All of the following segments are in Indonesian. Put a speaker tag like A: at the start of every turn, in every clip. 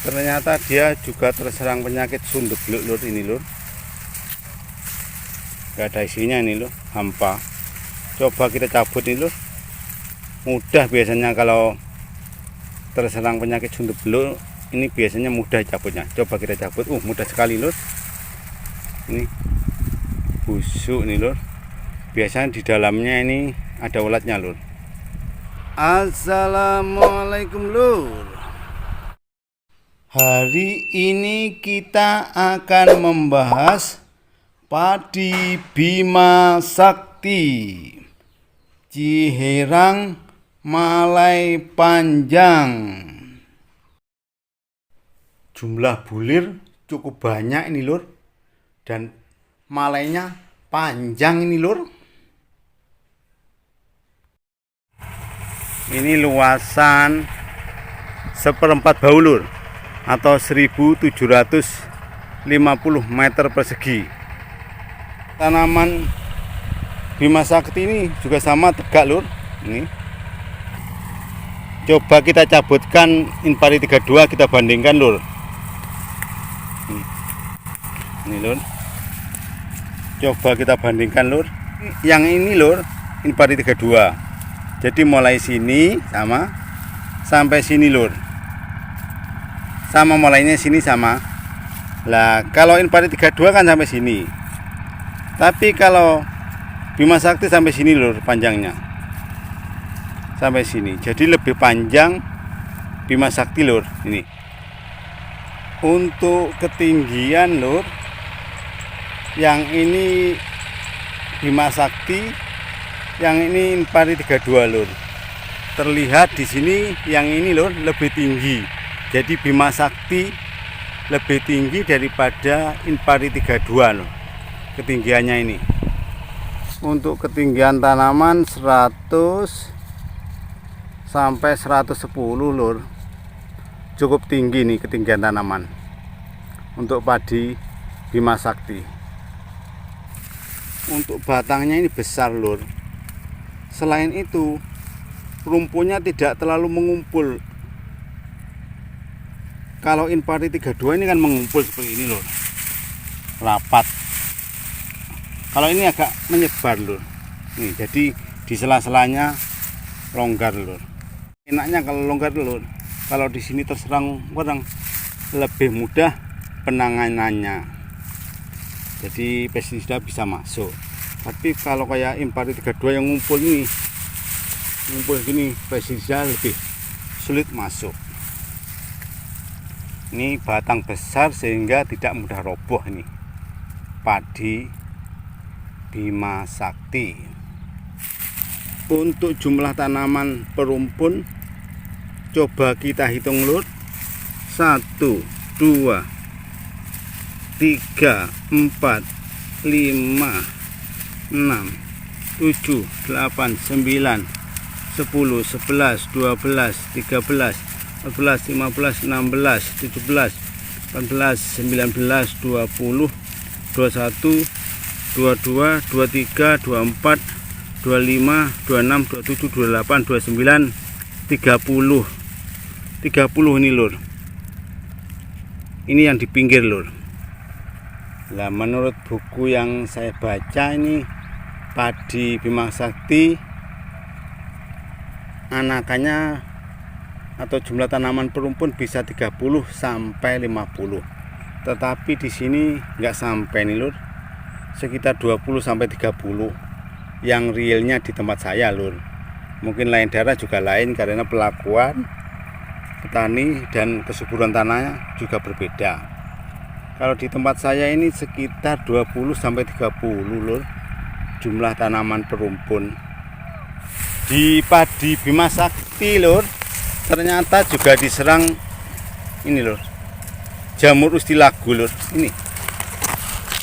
A: Ternyata dia juga terserang penyakit sundep beluk lur, ini lur. Gak ada isinya ini lur, hampa. Coba kita cabut ini lur. Mudah biasanya kalau terserang penyakit sundep beluk, ini biasanya mudah cabutnya. Coba kita cabut. Mudah sekali lur. Ini busuk nih lur. Biasanya di dalamnya ini ada ulatnya lur. Assalamualaikum lur. Hari ini kita akan membahas padi Bima Sakti Ciherang Malai Panjang. Jumlah bulir cukup banyak ini lur, dan malainya panjang ini lur. Ini luasan 1/4 bau lur, atau 1750 meter persegi. Tanaman Bima Sakti ini juga sama tegak lur. Ini coba kita cabutkan Inpari 32, kita bandingkan lur. Ini lur, coba kita bandingkan lur. Yang ini lur Inpari 32. Jadi mulai sini sama sampai sini lur, sama mulainya sini sama. Lah kalau Inpari 32 kan sampai sini, tapi kalau Bima Sakti sampai sini lur, panjangnya sampai sini. Jadi lebih panjang Bima Sakti lur. Ini untuk ketinggian lur, yang ini Bima Sakti, yang ini Inpari 32 lur. Terlihat di sini yang ini lur lebih tinggi. Jadi Bima Sakti lebih tinggi daripada Inpari 32 loh, ketinggiannya ini. Untuk ketinggian tanaman 100 sampai 110 lur. Cukup tinggi nih ketinggian tanaman untuk padi Bima Sakti. Untuk batangnya ini besar lur. Selain itu rumpunya tidak terlalu mengumpul. Kalau Inpari 32 ini kan mengumpul seperti ini lur, rapat. Kalau ini agak menyebar lur. Nih, jadi di sela-selanya longgar lur. Enaknya kalau longgar lur, kalau di sini terserang orang lebih mudah penanganannya. Jadi pestisida bisa masuk. Tapi kalau kayak Inpari 32 yang ngumpul gini, pestisida lebih sulit masuk. Ini batang besar sehingga tidak mudah roboh. Ini padi Bima Sakti. Untuk jumlah tanaman perumpun coba kita hitung lur. 1, 2, 3, 4, 5, 6, 7, 8, 9, 10, 11, 12, 13, 14, 15, 16, 17, 18, 19, 20, 21, 22, 23, 24, 25, 26, 27, 28, 29, 30. 30 ini lur. Ini yang di pinggir lur. Nah, menurut buku yang saya baca ini padi Bima Sakti anakannya atau jumlah tanaman perumpun bisa 30 sampai 50. Tetapi di sini nggak sampai nih lur. Sekitar 20 sampai 30 yang realnya di tempat saya lur. Mungkin lain daerah juga lain karena pelakuan petani dan kesuburan tanahnya juga berbeda. Kalau di tempat saya ini sekitar 20 sampai 30 lur jumlah tanaman perumpun. Di padi Bima Sakti lur, ternyata juga diserang ini lur, jamur ustilago lur. Ini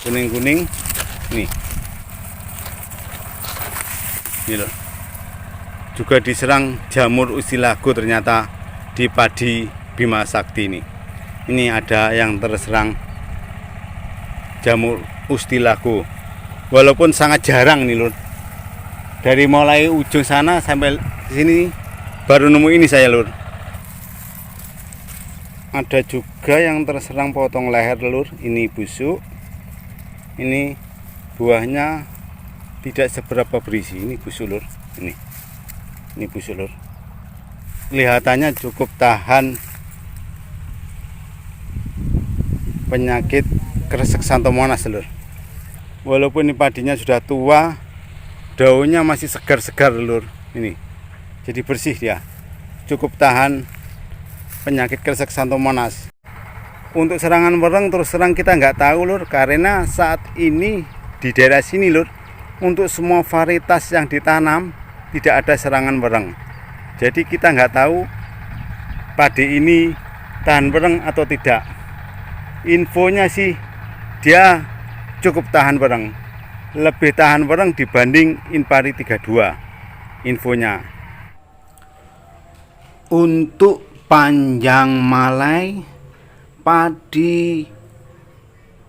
A: kuning-kuning nih. Ini lur, juga diserang jamur ustilago ternyata di padi Bima Sakti ini. Ini ada yang terserang jamur ustilago, walaupun sangat jarang nih lur. Dari mulai ujung sana sampai sini baru nemu ini saya lur. Ada juga yang terserang potong leher lur. Ini busuk, ini buahnya tidak seberapa berisi. Ini busuk lur, ini busuk lur. Kelihatannya cukup tahan penyakit kresek Xanthomonas lur. Walaupun ini padinya sudah tua, daunnya masih segar-segar lur. Ini jadi bersih dia, cukup tahan penyakit kresek Xanthomonas. Untuk serangan wereng terus terang kita nggak tahu lur, karena saat ini di daerah sini lur, untuk semua varietas yang ditanam tidak ada serangan wereng. Jadi kita nggak tahu padi ini tahan wereng atau tidak. Infonya sih dia cukup tahan wereng, lebih tahan wereng dibanding Inpari 32 infonya. Untuk panjang malai padi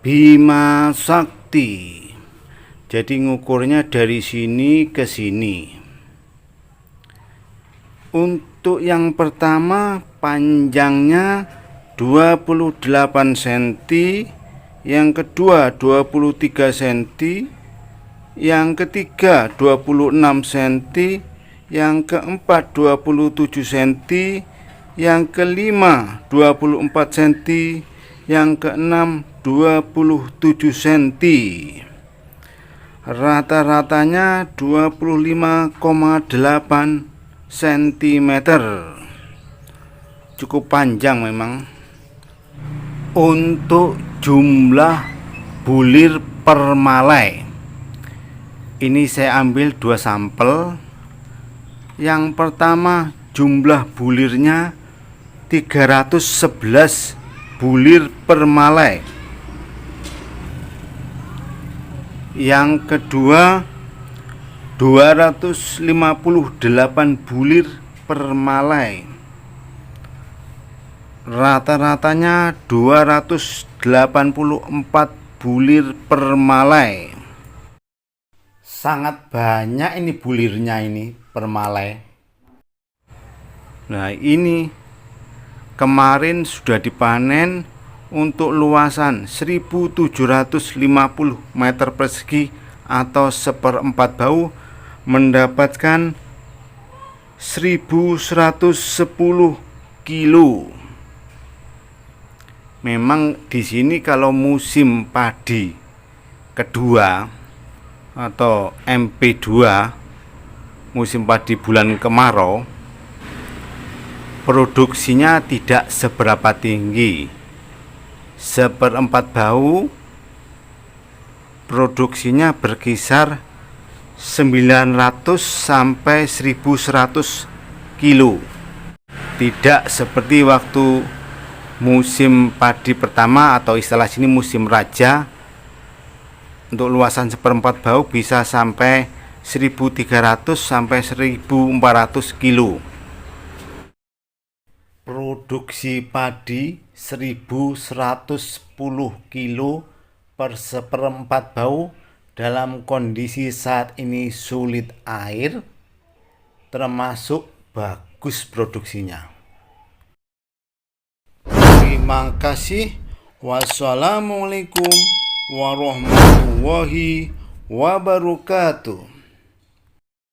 A: Bima Sakti, jadi ngukurnya dari sini ke sini. Untuk yang pertama panjangnya 28 cm, yang kedua 23 cm, yang ketiga 26 cm, yang keempat 27 cm, yang kelima 24 cm, yang keenam 27 cm. Rata-ratanya 25,8 cm. Cukup panjang memang. Untuk jumlah bulir per malai, ini saya ambil 2 sampel. Yang pertama jumlah bulirnya 311 bulir per malai. Yang kedua 258 bulir per malai. Rata-ratanya 284 bulir per malai. Sangat banyak ini bulirnya ini per malai. Nah, ini kemarin sudah dipanen untuk luasan 1750 meter persegi atau 1/4 bau, mendapatkan 1110 kilo. Memang di sini kalau musim padi kedua atau MP2, musim padi bulan kemarau, produksinya tidak seberapa tinggi. 1/4 bau produksinya berkisar 900 sampai 1100 kilo. Tidak seperti waktu musim padi pertama atau istilah sini musim raja, untuk luasan 1/4 bau bisa sampai 1300 sampai 1400 kilo. Produksi padi 1110 kilo per 1/4 bau dalam kondisi saat ini sulit air, termasuk bagus produksinya. Terima kasih. Wassalamualaikum warahmatullahi wabarakatuh.